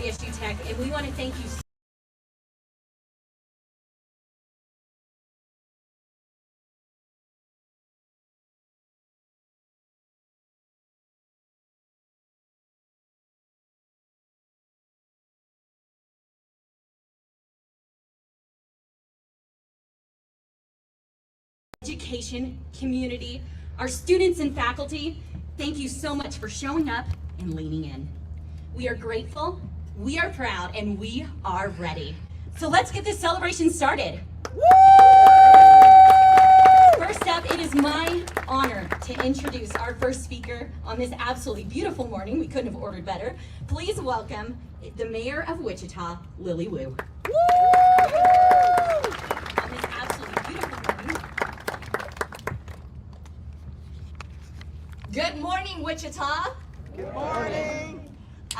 WSU Tech, and we want to thank you education community, our students and faculty. Thank you so much for showing up and leaning in. We are grateful, we are proud, and we are ready. So let's get this celebration started. Woo! First up, it is my honor to introduce our first speaker on this absolutely beautiful morning. We couldn't have ordered better. Please welcome the Mayor of Wichita, Lily Wu. Woo! On this absolutely beautiful morning. Good morning, Wichita. Good morning.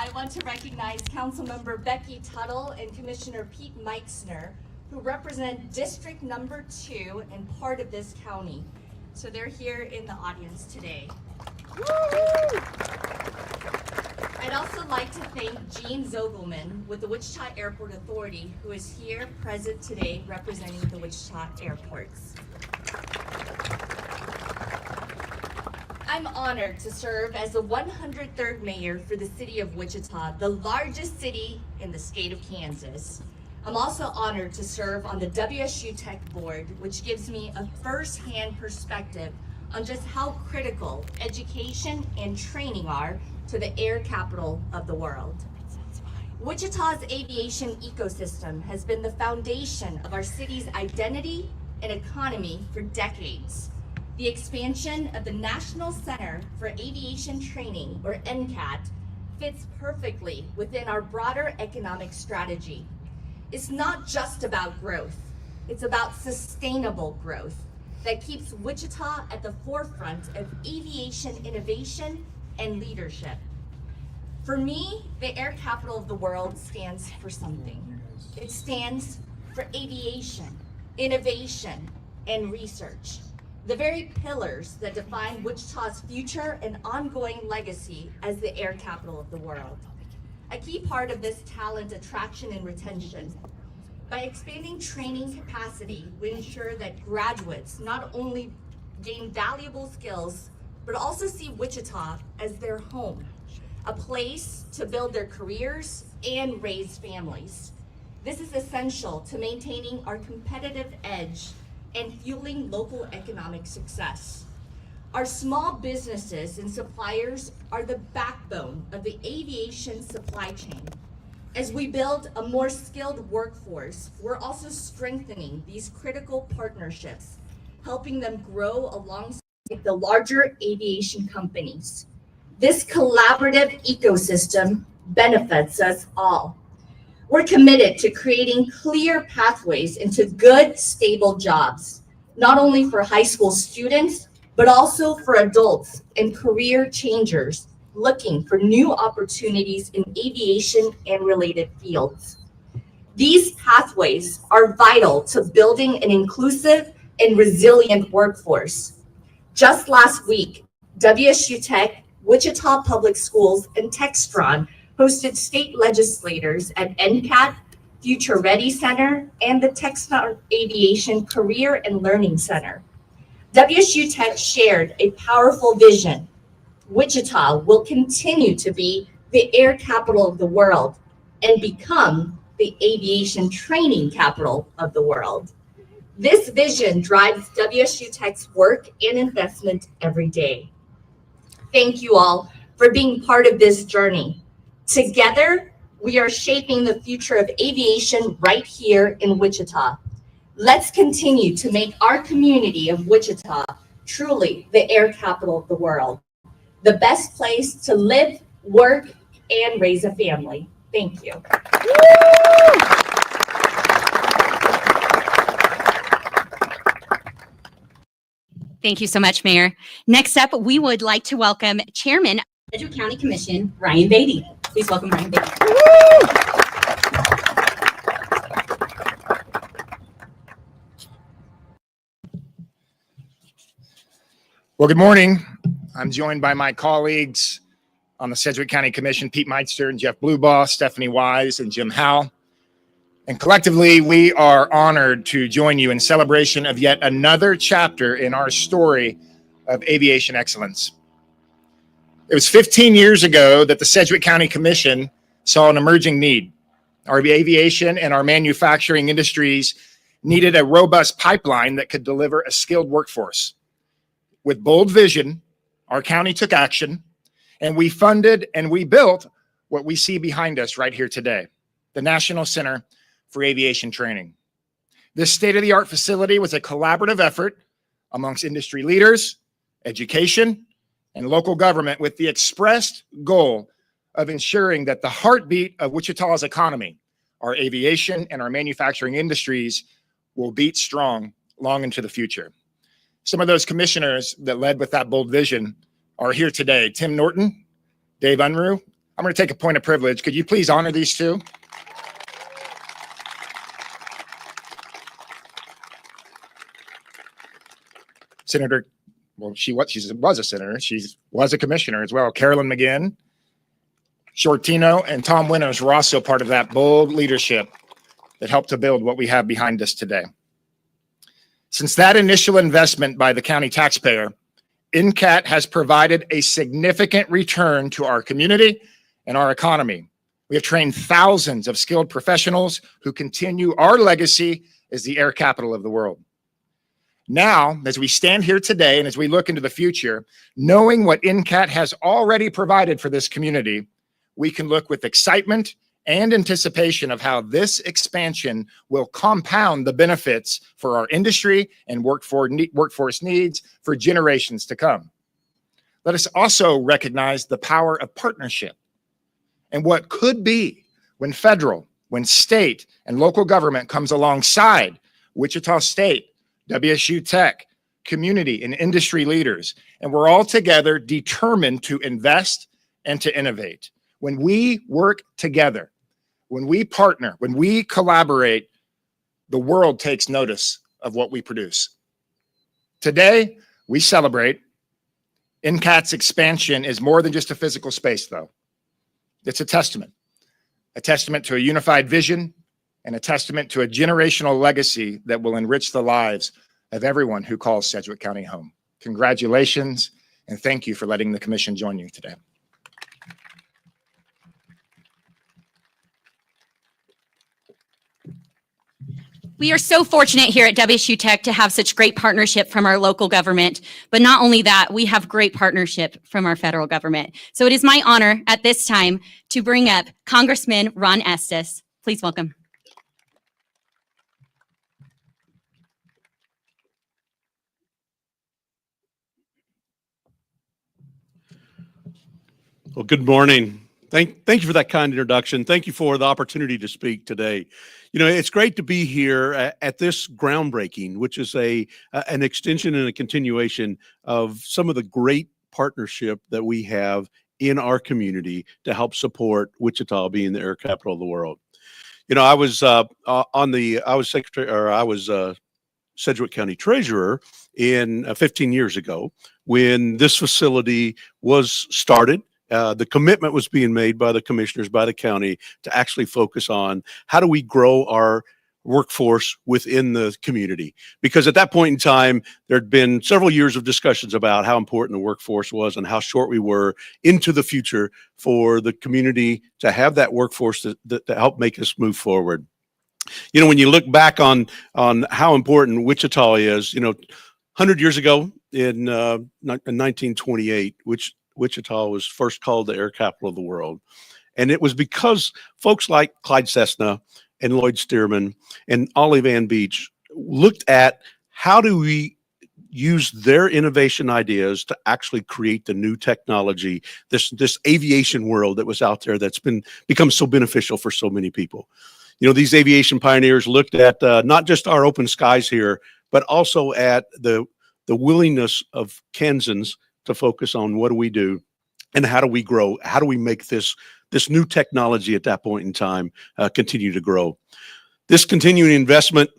I want to recognize Councilmember Becky Tuttle and Commissioner Pete Meixner, who represent District Number 2 and part of this county. So they're here in the audience today. Woo! I'd also like to thank Gene Zogelman with the Wichita Airport Authority, who is here present today representing the Wichita airports. I'm honored to serve as the 103rd mayor for the city of Wichita, the largest city in the state of Kansas. I'm also honored to serve on the WSU Tech board, which gives me a first-hand perspective on just how critical education and training are to the air capital of the world. Wichita's aviation ecosystem has been the foundation of our city's identity and economy for decades. The expansion of the National Center for Aviation Training, or NCAT, fits perfectly within our broader economic strategy. It's not just about growth, it's about sustainable growth that keeps Wichita at the forefront of aviation innovation and leadership. For me, the air capital of the world stands for something. It stands for aviation, innovation, and research. The very pillars that define Wichita's future and ongoing legacy as the air capital of the world. A key part of this talent attraction and retention. By expanding training capacity, we ensure that graduates not only gain valuable skills, but also see Wichita as their home, a place to build their careers and raise families. This is essential to maintaining our competitive edge and fueling local economic success. Our small businesses and suppliers are the backbone of the aviation supply chain. As we build a more skilled workforce, we're also strengthening these critical partnerships, helping them grow alongside the larger aviation companies. This collaborative ecosystem benefits us all. We're committed to creating clear pathways into good, stable jobs, not only for high school students, but also for adults and career changers looking for new opportunities in aviation and related fields. These pathways are vital to building an inclusive and resilient workforce. Just last week, WSU Tech, Wichita Public Schools, and Textron hosted state legislators at NCAT, Future Ready Center, and the Textron Aviation Career and Learning Center. WSU Tech shared a powerful vision. Wichita will continue to be the air capital of the world and become the aviation training capital of the world. This vision drives WSU Tech's work and investment every day. Thank you all for being part of this journey. Together, we are shaping the future of aviation right here in Wichita. Let's continue to make our community of Wichita truly the air capital of the world, the best place to live, work, and raise a family. Thank you. Thank you so much, Mayor. Next up, we would like to welcome Chairman of the Sedgwick County Commission, Ryan Beatty. Please welcome Ryan Beatty. Well, good morning. I'm joined by my colleagues, on the Sedgwick County Commission, Pete Meitzer and Jeff Bluebaugh, Stephanie Wise and Jim Howell. And collectively, we are honored to join you in celebration of yet another chapter in our story of aviation excellence. It was 15 years ago that the Sedgwick County Commission saw an emerging need. Our aviation and our manufacturing industries needed a robust pipeline that could deliver a skilled workforce. With bold vision, our county took action, and we funded and we built what we see behind us right here today, the National Center for Aviation Training. This state-of-the-art facility was a collaborative effort amongst industry leaders, education, and local government with the expressed goal of ensuring that the heartbeat of Wichita's economy, our aviation and our manufacturing industries, will beat strong long into the future. Some of those commissioners that led with that bold vision are here today. Tim Norton, Dave Unruh. I'm going to take a point of privilege. Could you please honor these two? Senator, well, she was a senator. She was a commissioner as well. Carolyn McGinn, Shortino, and Tom Winners were also part of that bold leadership that helped to build what we have behind us today. Since that initial investment by the county taxpayer, NCAT has provided a significant return to our community and our economy. We have trained thousands of skilled professionals who continue our legacy as the air capital of the world. Now, as we stand here today and as we look into the future, knowing what NCAT has already provided for this community, we can look with excitement and anticipation of how this expansion will compound the benefits for our industry and workforce needs for generations to come. Let us also recognize the power of partnership and what could be when federal, when state and local government comes alongside Wichita State, WSU Tech, community and industry leaders, and we're all together determined to invest and to innovate. When we work together, when we partner, when we collaborate, the world takes notice of what we produce. Today, we celebrate. NCAT's expansion is more than just a physical space, though. It's a testament to a unified vision, and a testament to a generational legacy that will enrich the lives of everyone who calls Sedgwick County home. Congratulations, and thank you for letting the commission join you today. We are so fortunate here at WSU Tech to have such great partnership from our local government. But not only that, we have great partnership from our federal government. So it is my honor at this time to bring up Congressman Ron Estes. Please welcome. Well, good morning. Thank you for that kind introduction. Thank you for the opportunity to speak today. You know, it's great to be here at this groundbreaking, which is an extension and a continuation of some of the great partnership that we have in our community to help support Wichita being the air capital of the world. You know, I was Sedgwick County Treasurer in 15 years ago when this facility was started. The commitment was being made by the commissioners, by the county, to actually focus on how do we grow our workforce within the community. Because at that point in time, there'd been several years of discussions about how important the workforce was and how short we were into the future for the community to have that workforce to help make us move forward. You know, when you look back on how important Wichita is, you know, 100 years ago in 1928, Wichita was first called the air capital of the world. And it was because folks like Clyde Cessna and Lloyd Stearman and Ollie Van Beach looked at how do we use their innovation ideas to actually create the new technology, this aviation world that was out there that's become so beneficial for so many people. You know, these aviation pioneers looked at not just our open skies here, but also at the willingness of Kansans to focus on what do we do and how do we grow? How do we make this new technology at that point in time continue to grow? This continuing investment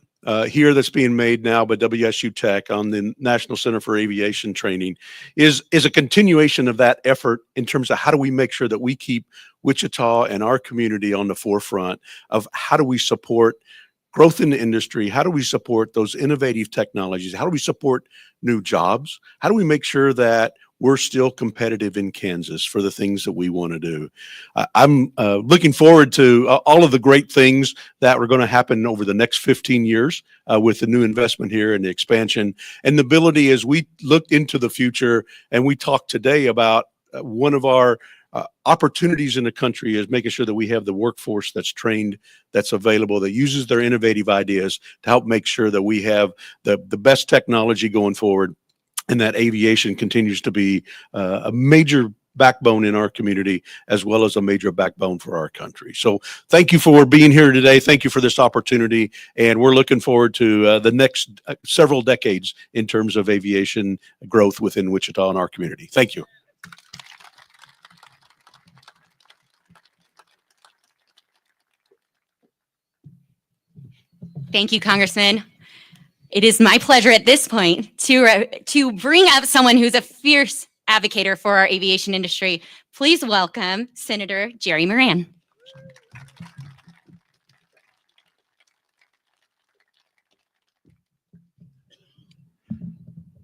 here that's being made now by WSU Tech on the National Center for Aviation Training is a continuation of that effort in terms of how do we make sure that we keep Wichita and our community on the forefront of how do we support growth in the industry, how do we support those innovative technologies, how do we support new jobs, how do we make sure that we're still competitive in Kansas for the things that we want to do. I'm looking forward to all of the great things that are going to happen over the next 15 years with the new investment here and the expansion and the ability as we look into the future. And we talked today about one of our opportunities in the country is making sure that we have the workforce that's trained, that's available, that uses their innovative ideas to help make sure that we have the best technology going forward, and that aviation continues to be a major backbone in our community as well as a major backbone for our country. So thank you for being here today. Thank you for this opportunity. And we're looking forward to the next several decades in terms of aviation growth within Wichita and our community. Thank you. Thank you, Congressman. It is my pleasure at this point to bring up someone who's a fierce advocate for our aviation industry. Please welcome Senator Jerry Moran.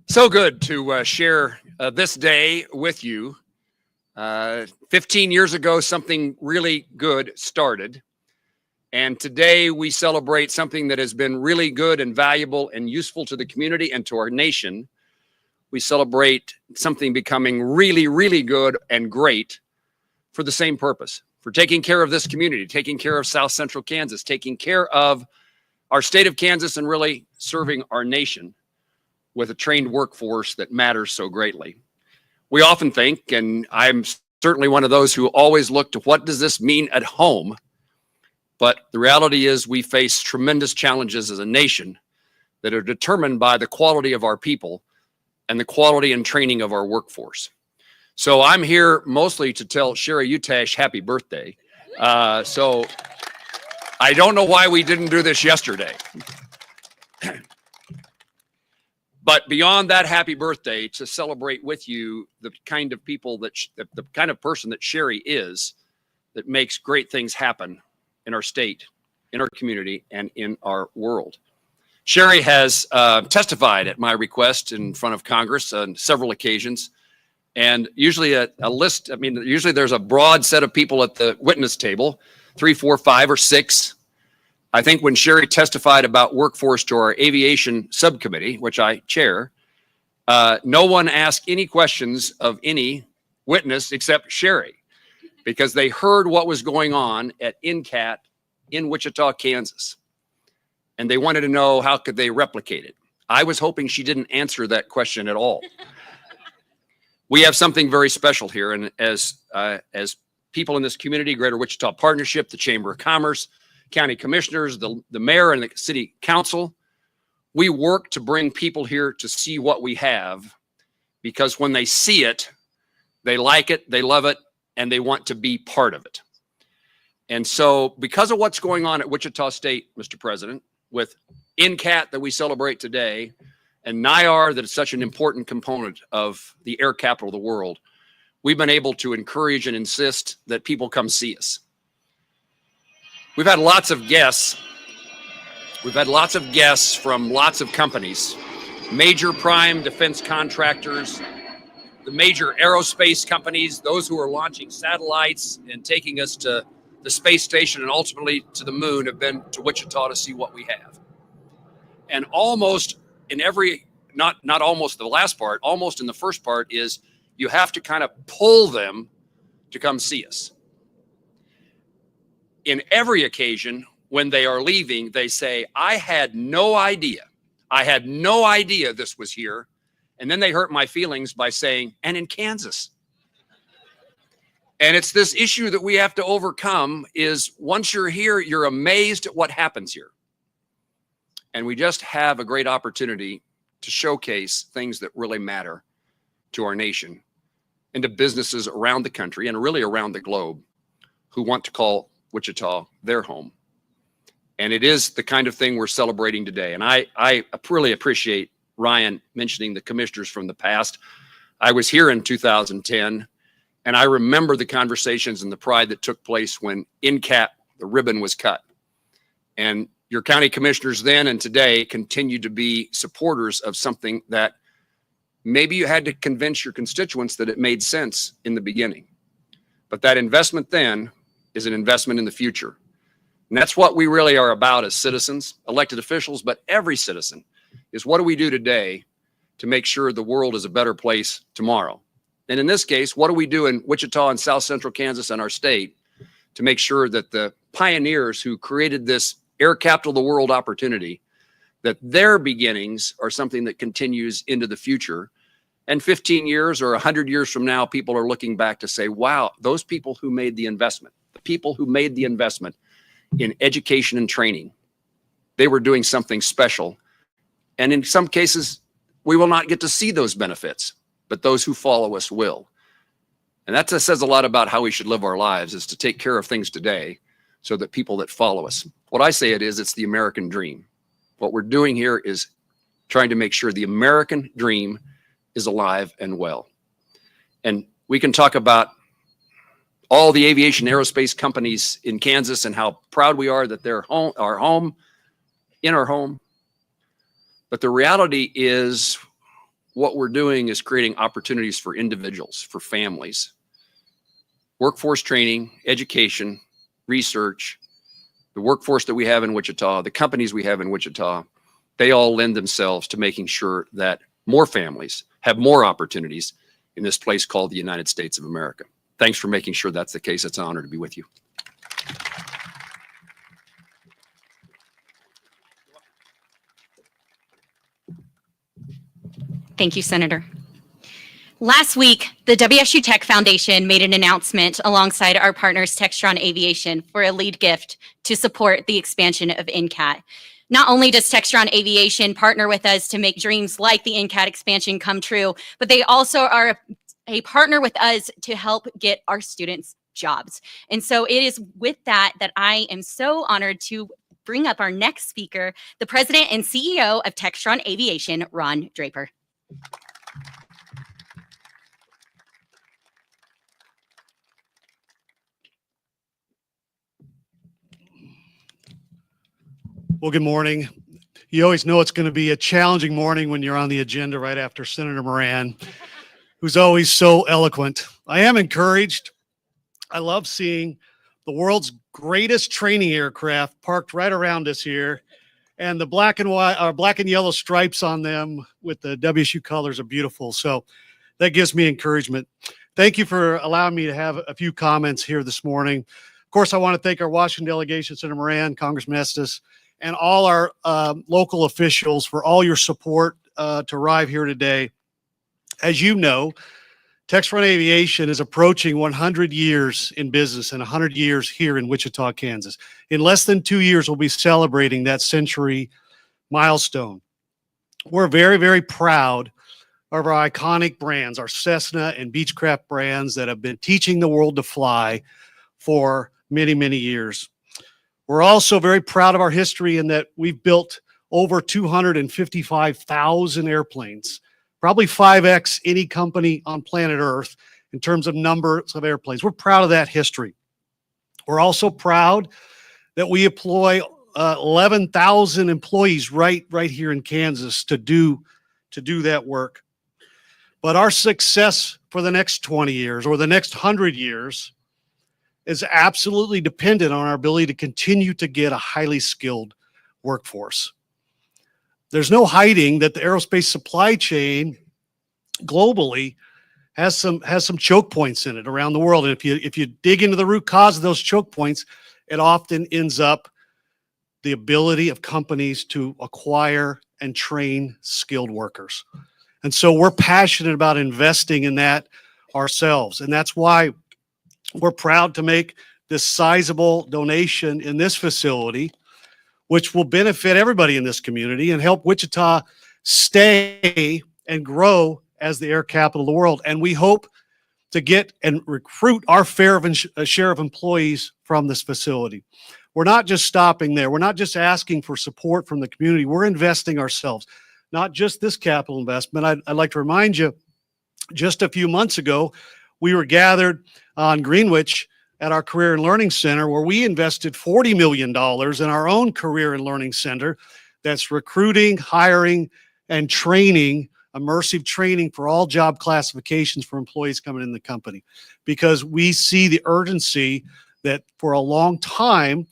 So good to share this day with you. 15 years ago, something really good started. And today we celebrate something that has been really good and valuable and useful to the community and to our nation. We celebrate something becoming really, really good and great for the same purpose, for taking care of this community, taking care of South Central Kansas, taking care of our state of Kansas, and really serving our nation with a trained workforce that matters so greatly. We often think, and I'm certainly one of those who always look to what does this mean at home? But the reality is we face tremendous challenges as a nation that are determined by the quality of our people and the quality and training of our workforce. So I'm here mostly to tell Sherry Utash happy birthday. So I don't know why we didn't do this yesterday. But beyond that happy birthday, to celebrate with you the kind of people that, the kind of person that Sherry is, that makes great things happen in our state, in our community, and in our world. Sherry has testified at my request in front of Congress on several occasions, and usually a list, usually there's a broad set of people at the witness table, 3, 4, 5, or 6. I think when Sherry testified about workforce to our aviation subcommittee, which I chair, no one asked any questions of any witness except Sherry, because they heard what was going on at NCAT in Wichita, Kansas. And they wanted to know how could they replicate it. I was hoping she didn't answer that question at all. We have something very special here. And as people in this community, Greater Wichita Partnership, the Chamber of Commerce, county commissioners, the mayor and the city council, we work to bring people here to see what we have, because when they see it, they like it, they love it, and they want to be part of it. And so because of what's going on at Wichita State, Mr. President, with NCAT that we celebrate today, and NIAR that is such an important component of the air capital of the world, we've been able to encourage and insist that people come see us. We've had lots of guests. We've had lots of guests from lots of companies, major prime defense contractors, the major aerospace companies, those who are launching satellites and taking us to the space station and ultimately to the moon, have been to Wichita to see what we have. And almost in every, not almost the last part, almost in the first part is you have to kind of pull them to come see us. In every occasion when they are leaving, they say, I had no idea. I had no idea this was here. And then they hurt my feelings by saying, and in Kansas. And it's this issue that we have to overcome is once you're here, you're amazed at what happens here. And we just have a great opportunity to showcase things that really matter to our nation and to businesses around the country and really around the globe who want to call Wichita their home. And it is the kind of thing we're celebrating today. And I really appreciate Ryan mentioning the commissioners from the past. I was here in 2010, and I remember the conversations and the pride that took place when NCAT, the ribbon was cut. And your county commissioners then and today continue to be supporters of something that maybe you had to convince your constituents that it made sense in the beginning. But that investment then is an investment in the future. And that's what we really are about as citizens, elected officials, but every citizen is what do we do today to make sure the world is a better place tomorrow? And in this case, what do we do in Wichita and South Central Kansas and our state to make sure that the pioneers who created this air capital of the world opportunity, that their beginnings are something that continues into the future. And 15 years or 100 years from now, people are looking back to say, wow, those people who made the investment, the people who made the investment in education and training, they were doing something special. And in some cases, we will not get to see those benefits, but those who follow us will. And that says a lot about how we should live our lives, is to take care of things today so that people that follow us. What I say it's the American dream. What we're doing here is trying to make sure the American dream is alive and well. And we can talk about all the aviation aerospace companies in Kansas and how proud we are that they're our home. But the reality is what we're doing is creating opportunities for individuals, for families. Workforce training, education, research, the workforce that we have in Wichita, the companies we have in Wichita, they all lend themselves to making sure that more families have more opportunities in this place called the United States of America. Thanks for making sure that's the case. It's an honor to be with you. Thank you, Senator. Last week, the WSU Tech Foundation made an announcement alongside our partners Textron Aviation for a lead gift to support the expansion of NCAT. Not only does Textron Aviation partner with us to make dreams like the NCAT expansion come true, but they also are a partner with us to help get our students jobs. And so it is with that that I am so honored to bring up our next speaker, the president and CEO of Textron Aviation, Ron Draper. Well, good morning. You always know it's going to be a challenging morning when you're on the agenda right after Senator Moran, who's always so eloquent. I am encouraged. I love seeing the world's greatest training aircraft parked right around us here, and the black and yellow stripes on them with the WSU colors are beautiful. So that gives me encouragement. Thank you for allowing me to have a few comments here this morning. Of course, I want to thank our Washington delegation, Senator Moran, Congressman Estes, and all our local officials for all your support to arrive here today. As you know, Textron Aviation is approaching 100 years in business and 100 years here in Wichita, Kansas. In less than 2 years, we'll be celebrating that century milestone. We're very, very proud of our iconic brands, our Cessna and Beechcraft brands that have been teaching the world to fly for many, many years. We're also very proud of our history in that we've built over 255,000 airplanes, probably 5x any company on planet Earth in terms of numbers of airplanes. We're proud of that history. We're also proud that we employ 11,000 employees right here in Kansas to do that work. But our success for the next 20 years or the next 100 years is absolutely dependent on our ability to continue to get a highly skilled workforce. There's no hiding that the aerospace supply chain globally has some choke points in it around the world. And if you dig into the root cause of those choke points, it often ends up the ability of companies to acquire and train skilled workers. And so we're passionate about investing in that ourselves. And that's why we're proud to make this sizable donation in this facility, which will benefit everybody in this community and help Wichita stay and grow as the air capital of the world. And we hope to get and recruit our fair share of employees from this facility. we're not just stopping there. We're not just asking for support from the community. We're investing ourselves, not just this capital investment. I'd like to remind you, just a few months ago, we were gathered on Greenwich at our Career and Learning Center, where we invested $40 million in our own Career and Learning Center that's recruiting, hiring, and training, immersive training for all job classifications for employees coming in the company, because we see the urgency that for a long time,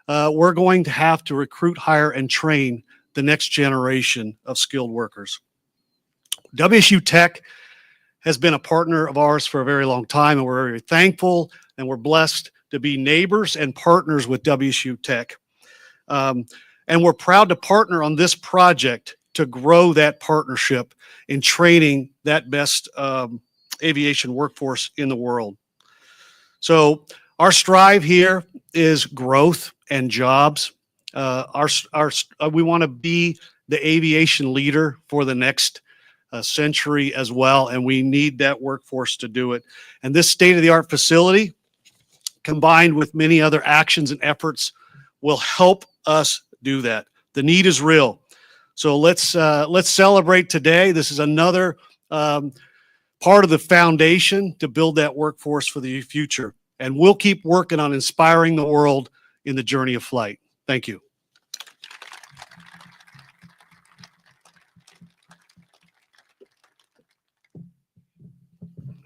we're going to have to recruit, hire, and train the next generation of skilled workers. WSU Tech has been a partner of ours for a very long time, and we're very thankful and we're blessed to be neighbors and partners with WSU Tech. And we're proud to partner on this project to grow that partnership in training that best aviation workforce in the world. So our strive here is growth and jobs. We want to be the aviation leader for the next century as well, and we need that workforce to do it. And this state-of-the-art facility, combined with many other actions and efforts, will help us do that. The need is real. So let's celebrate today. This is another part of the foundation to build that workforce for the future. And we'll keep working on inspiring the world in the journey of flight. Thank you.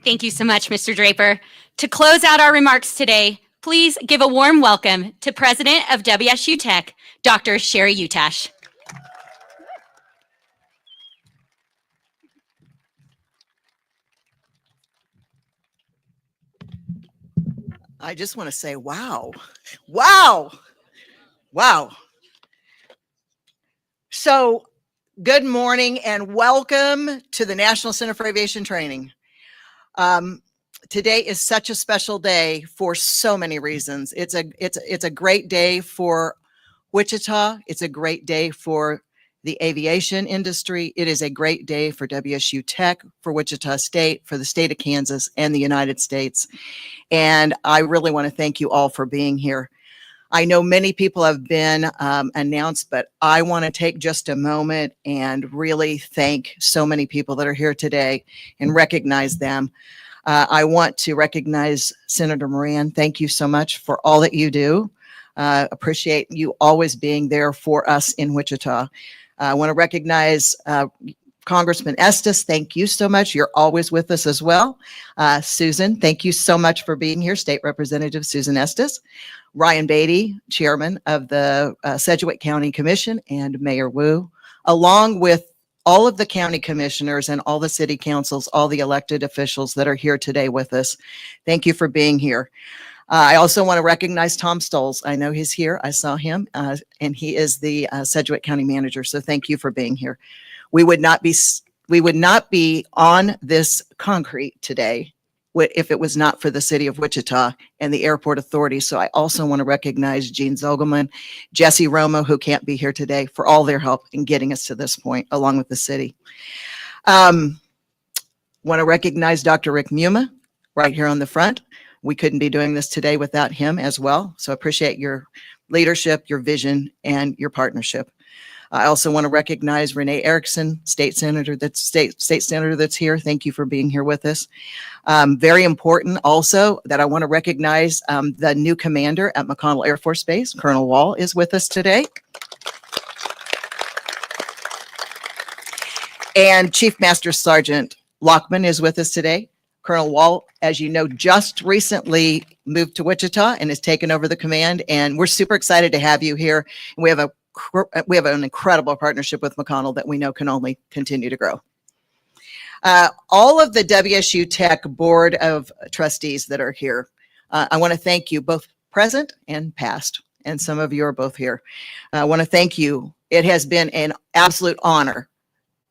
Thank you so much, Mr. Draper. To close out our remarks today, please give a warm welcome to President of WSU Tech, Dr. Sherry Utash. I just want to say, wow, wow, wow. So good morning and welcome to the National Center for Aviation Training. Today is such a special day for so many reasons. It's a great day for Wichita. It's a great day for the aviation industry. It is a great day for WSU Tech, for Wichita State, for the state of Kansas, and the United States. And I really want to thank you all for being here. I know many people have been announced, but I want to take just a moment and really thank so many people that are here today and recognize them. I want to recognize Senator Moran. Thank you so much for all that you do. Appreciate you always being there for us in Wichita. I want to recognize Congressman Estes. Thank you so much. You're always with us as well. Susan, thank you so much for being here. State Representative Susan Estes. Ryan Beatty, Chairman of the Sedgwick County Commission, and Mayor Wu, along with all of the county commissioners and all the city councils, all the elected officials that are here today with us. Thank you for being here. I also want to recognize Tom Stolz. I know he's here. I saw him, and he is the Sedgwick County Manager. So thank you for being here. We would not be on this concrete today if it was not for the city of Wichita and the airport authority. So I also want to recognize Gene Zogelman, Jesse Romo, who can't be here today, for all their help in getting us to this point, along with the city. Want to recognize Dr. Rick Muma right here on the front. We couldn't be doing this today without him as well. So appreciate your leadership, your vision, and your partnership. I also want to recognize Renee Erickson, state senator that's here. Thank you for being here with us. Very important also that I want to recognize the new commander at McConnell Air Force Base, Colonel Wall, is with us today. And Chief Master Sergeant Lockman is with us today. Colonel Wall, as you know, just recently moved to Wichita and has taken over the command. And we're super excited to have you here. And we have an incredible partnership with McConnell that we know can only continue to grow. All of the WSU Tech Board of Trustees that are here, I want to thank you, both present and past, and some of you are both here. I want to thank you. It has been an absolute honor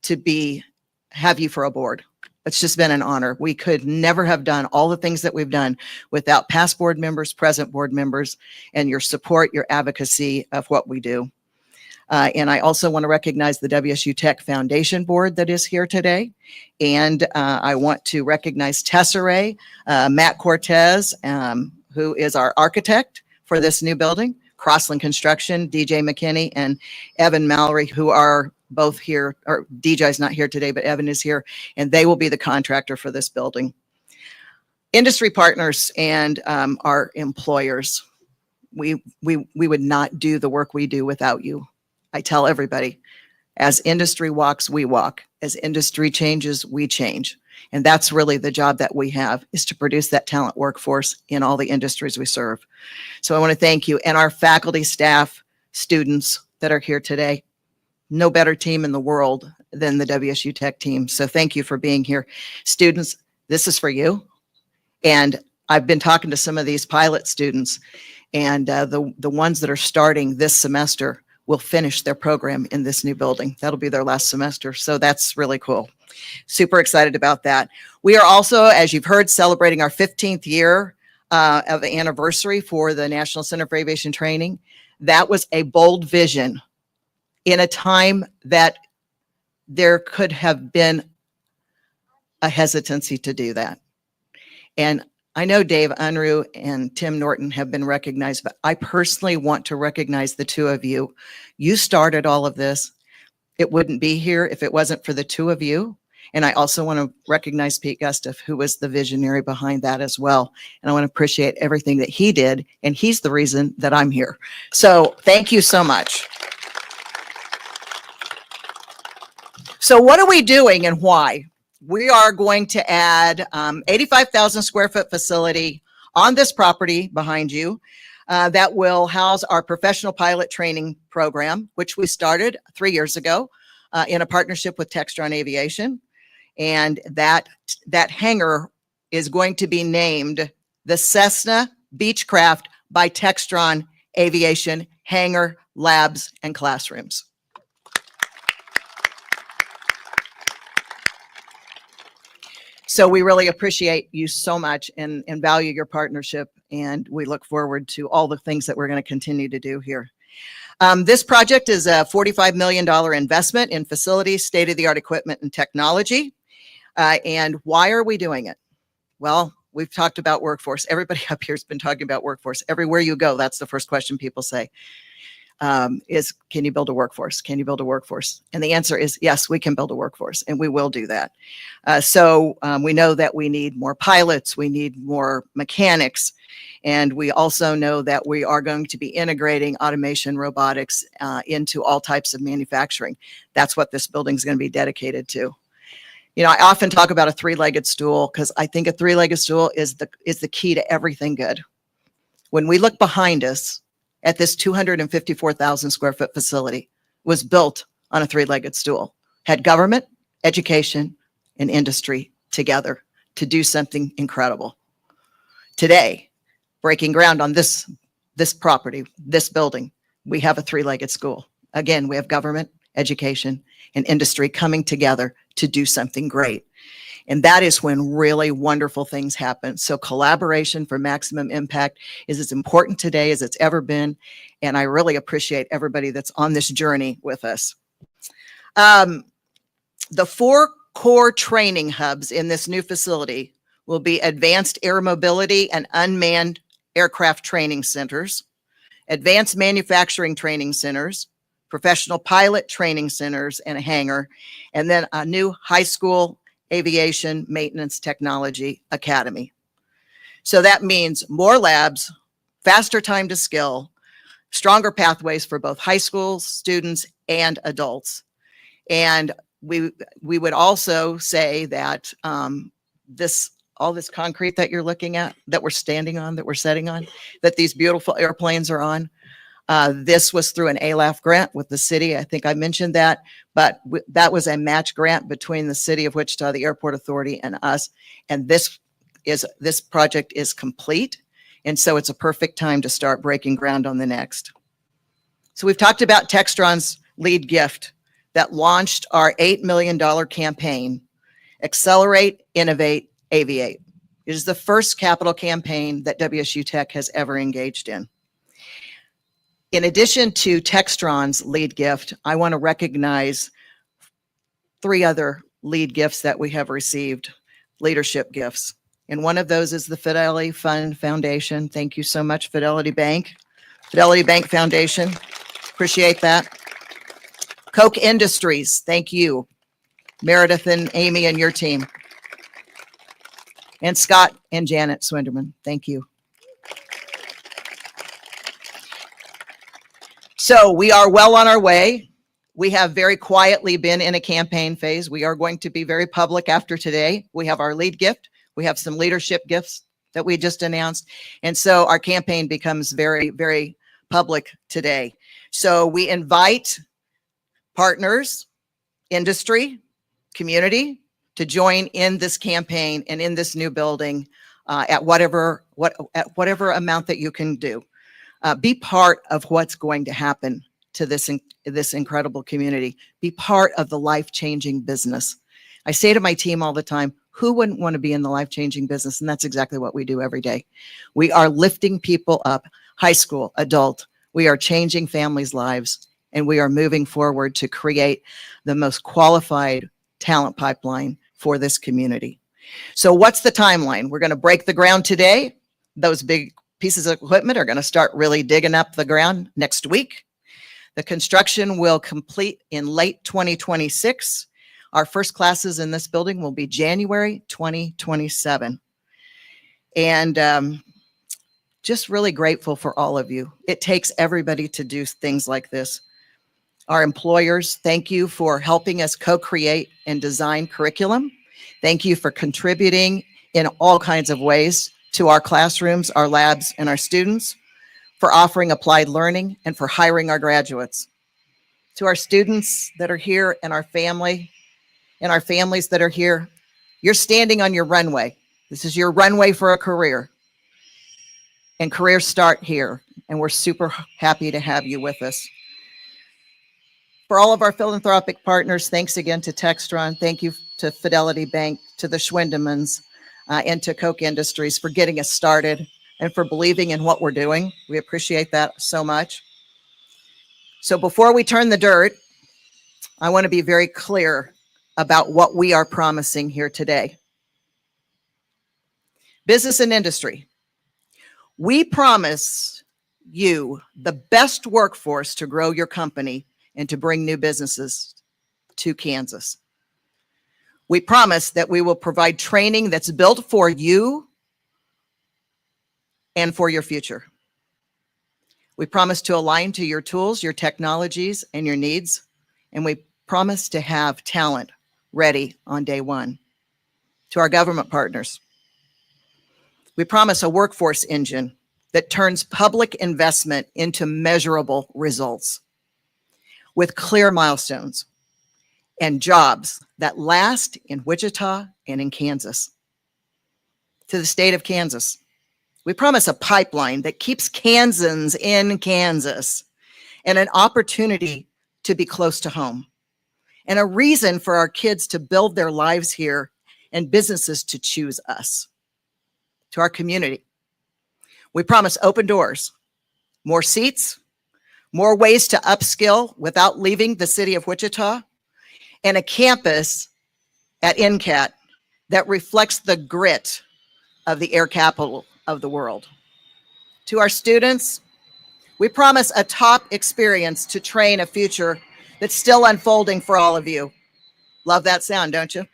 to have you for a board. It's just been an honor. We could never have done all the things that we've done without past board members, present board members, and your support, your advocacy of what we do. And I also want to recognize the WSU Tech Foundation Board that is here today. And I want to recognize Tesserae, Matt Cortez, who is our architect for this new building. Crossland Construction, DJ McKinney and Evan Mallory, who are both here, or DJ's not here today, but Evan is here, and they will be the contractor for this building. Industry partners and our employers, we would not do the work we do without you. I tell everybody, as industry walks, we walk. As industry changes, we change. And that's really the job that we have, is to produce that talent workforce in all the industries we serve. So I want to thank you and our faculty, staff, students that are here today. No better team in the world than the WSU Tech team. So thank you for being here. Students, this is for you. And I've been talking to some of these pilot students, and the ones that are starting this semester will finish their program in this new building. That'll be their last semester. So that's really cool. Super excited about that. We are also, as you've heard, celebrating our 15th year of anniversary for the National Center for Aviation Training. That was a bold vision in a time that there could have been a hesitancy to do that. And I know Dave Unruh and Tim Norton have been recognized, but I personally want to recognize the two of you. You started all of this. It wouldn't be here if it wasn't for the two of you. And I also want to recognize Pete Gustav, who was the visionary behind that as well. And I want to appreciate everything that he did. And he's the reason that I'm here. So thank you so much. So what are we doing and why? We are going to add 85,000 square foot facility on this property behind you that will house our professional pilot training program, which we started 3 years ago in a partnership with Textron Aviation. And that hangar is going to be named the Cessna Beechcraft by Textron Aviation Hangar, Labs, and Classrooms. So we really appreciate you so much and value your partnership. And we look forward to all the things that we're going to continue to do here. This project is a $45 million investment in facilities, state-of-the-art equipment and technology. And why are we doing it? Well, we've talked about workforce. Everybody up here has been talking about workforce. Everywhere you go, that's the first question people say. Is, can you build a workforce? Can you build a workforce? And the answer is yes, we can build a workforce, and we will do that. So we know that we need more pilots, we need more mechanics, and we also know that we are going to be integrating automation, robotics into all types of manufacturing. That's what this building is going to be dedicated to. You know, I often talk about a three-legged stool because I think a three-legged stool is the key to everything good. When we look behind us, at this 254,000 square foot facility was built on a three-legged stool, had government, education, and industry together to do something incredible. Today, breaking ground on this property, this building, we have a three-legged school. Again, we have government, education, and industry coming together to do something great. And that is when really wonderful things happen. So collaboration for maximum impact is as important today as it's ever been. And I really appreciate everybody that's on this journey with us. The 4 core training hubs in this new facility will be advanced air mobility and unmanned aircraft training centers, advanced manufacturing training centers, professional pilot training centers and a hangar, and then a new high school Aviation Maintenance Technology Academy. So that means more labs, faster time to skill, stronger pathways for both high school students and adults. And we would also say that all this concrete that you're looking at, that we're standing on, that we're sitting on, that these beautiful airplanes are on, this was through an ALAF grant with the city. I think I mentioned that, but that was a match grant between the city of Wichita, the airport authority, and us. And this project is complete. And so it's a perfect time to start breaking ground on the next. So we've talked about Textron's lead gift that launched our $8 million campaign, Accelerate, Innovate, Aviate. It is the first capital campaign that WSU Tech has ever engaged in. In addition to Textron's lead gift, I want to recognize 3 other lead gifts that we have received, leadership gifts. And one of those is the Fidelity Fund Foundation. Thank you so much, Fidelity Bank, Fidelity Bank Foundation, appreciate that. Koch Industries, thank you. Meredith and Amy and your team. And Scott and Janet Swinderman, thank you. So we are well on our way. We have very quietly been in a campaign phase. We are going to be very public after today. We have our lead gift. We have some leadership gifts that we just announced. And so our campaign becomes very, very public today. So we invite partners, industry, community to join in this campaign and in this new building at whatever amount that you can do. Be part of what's going to happen to this incredible community. Be part of the life-changing business. I say to my team all the time, who wouldn't want to be in the life-changing business? And that's exactly what we do every day. We are lifting people up, high school, adult. We are changing families' lives, and we are moving forward to create the most qualified talent pipeline for this community. So what's the timeline? We're going to break the ground today. Those big pieces of equipment are going to start really digging up the ground next week. The construction will complete in late 2026. Our first classes in this building will be January 2027. And just really grateful for all of you. It takes everybody to do things like this. Our employers, thank you for helping us co-create and design curriculum. Thank you for contributing in all kinds of ways to our classrooms, our labs, and our students, for offering applied learning, and for hiring our graduates. To our students that are here and our family and our families that are here, you're standing on your runway. This is your runway for a career. And careers start here, and we're super happy to have you with us. For all of our philanthropic partners, thanks again to Textron. Thank you to Fidelity Bank, to the Schwindemans, and to Koch Industries for getting us started and for believing in what we're doing. We appreciate that so much. So before we turn the dirt, I want to be very clear about what we are promising here today. Business and industry. We promise you the best workforce to grow your company and to bring new businesses to Kansas. We promise that we will provide training that's built for you and for your future. We promise to align to your tools, your technologies, and your needs. And we promise to have talent ready on day one. To our government partners, we promise a workforce engine that turns public investment into measurable results with clear milestones and jobs that last in Wichita and in Kansas. To the state of Kansas, we promise a pipeline that keeps Kansans in Kansas and an opportunity to be close to home and a reason for our kids to build their lives here and businesses to choose us. To our community, we promise open doors, more seats, more ways to upskill without leaving the city of Wichita, and a campus at NCAT that reflects the grit of the air capital of the world. To our students, we promise a top experience to train a future that's still unfolding for all of you. Love that sound, don't you?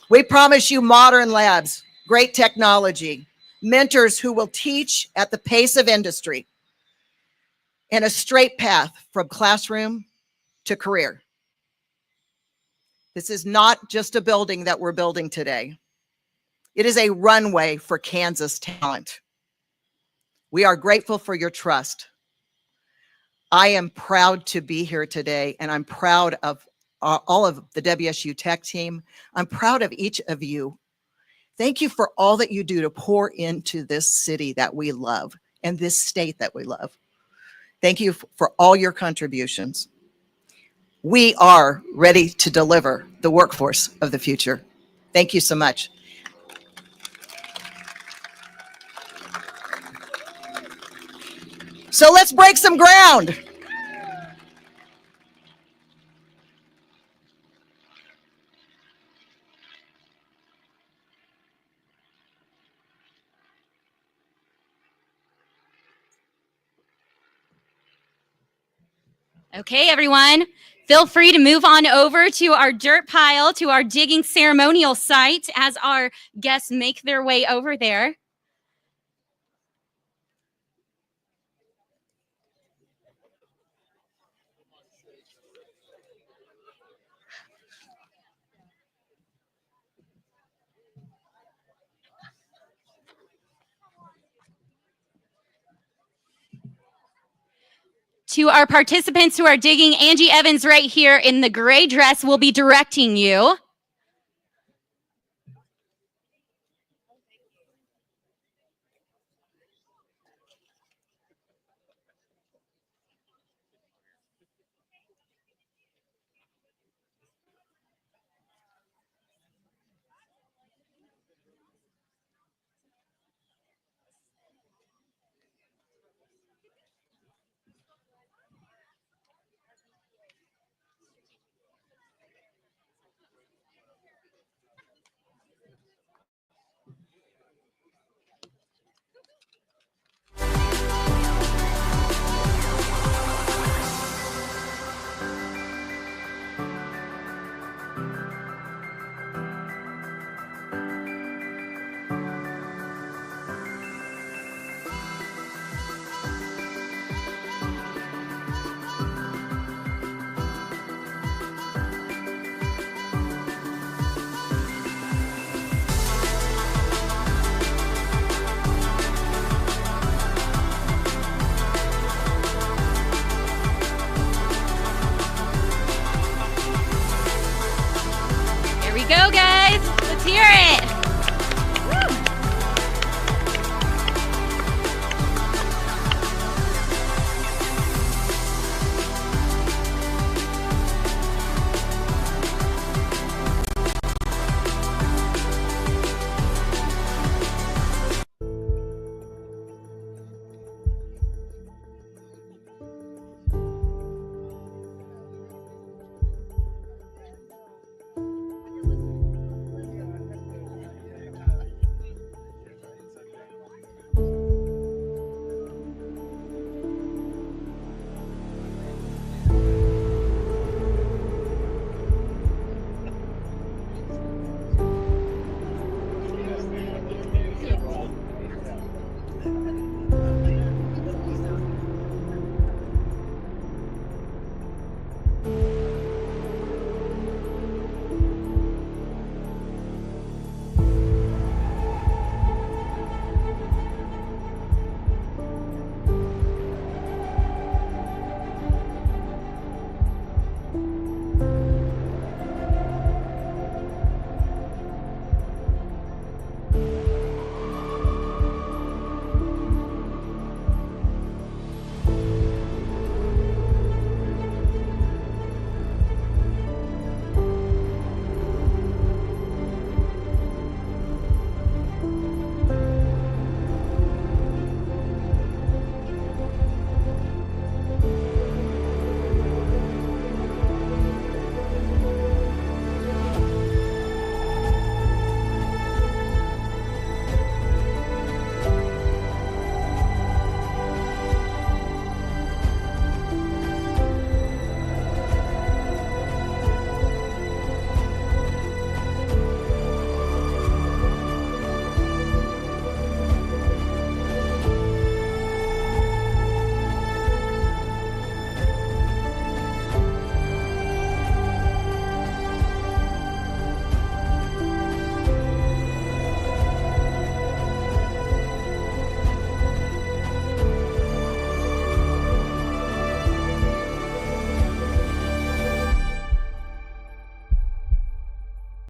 We promise you modern labs, great technology, mentors who will teach at the pace of industry, and a straight path from classroom to career. This is not just a building that we're building today. It is a runway for Kansas talent. We are grateful for your trust. I am proud to be here today, and I'm proud of all of the WSU Tech team. I'm proud of each of you. Thank you for all that you do to pour into this city that we love and this state that we love. Thank you for all your contributions. We are ready to deliver the workforce of the future. Thank you so much. So let's break some ground. Okay, everyone, feel free to move on over to our dirt pile, to our digging ceremonial site as our guests make their way over there. To our participants who are digging, Angie Evans right here in the gray dress will be directing you.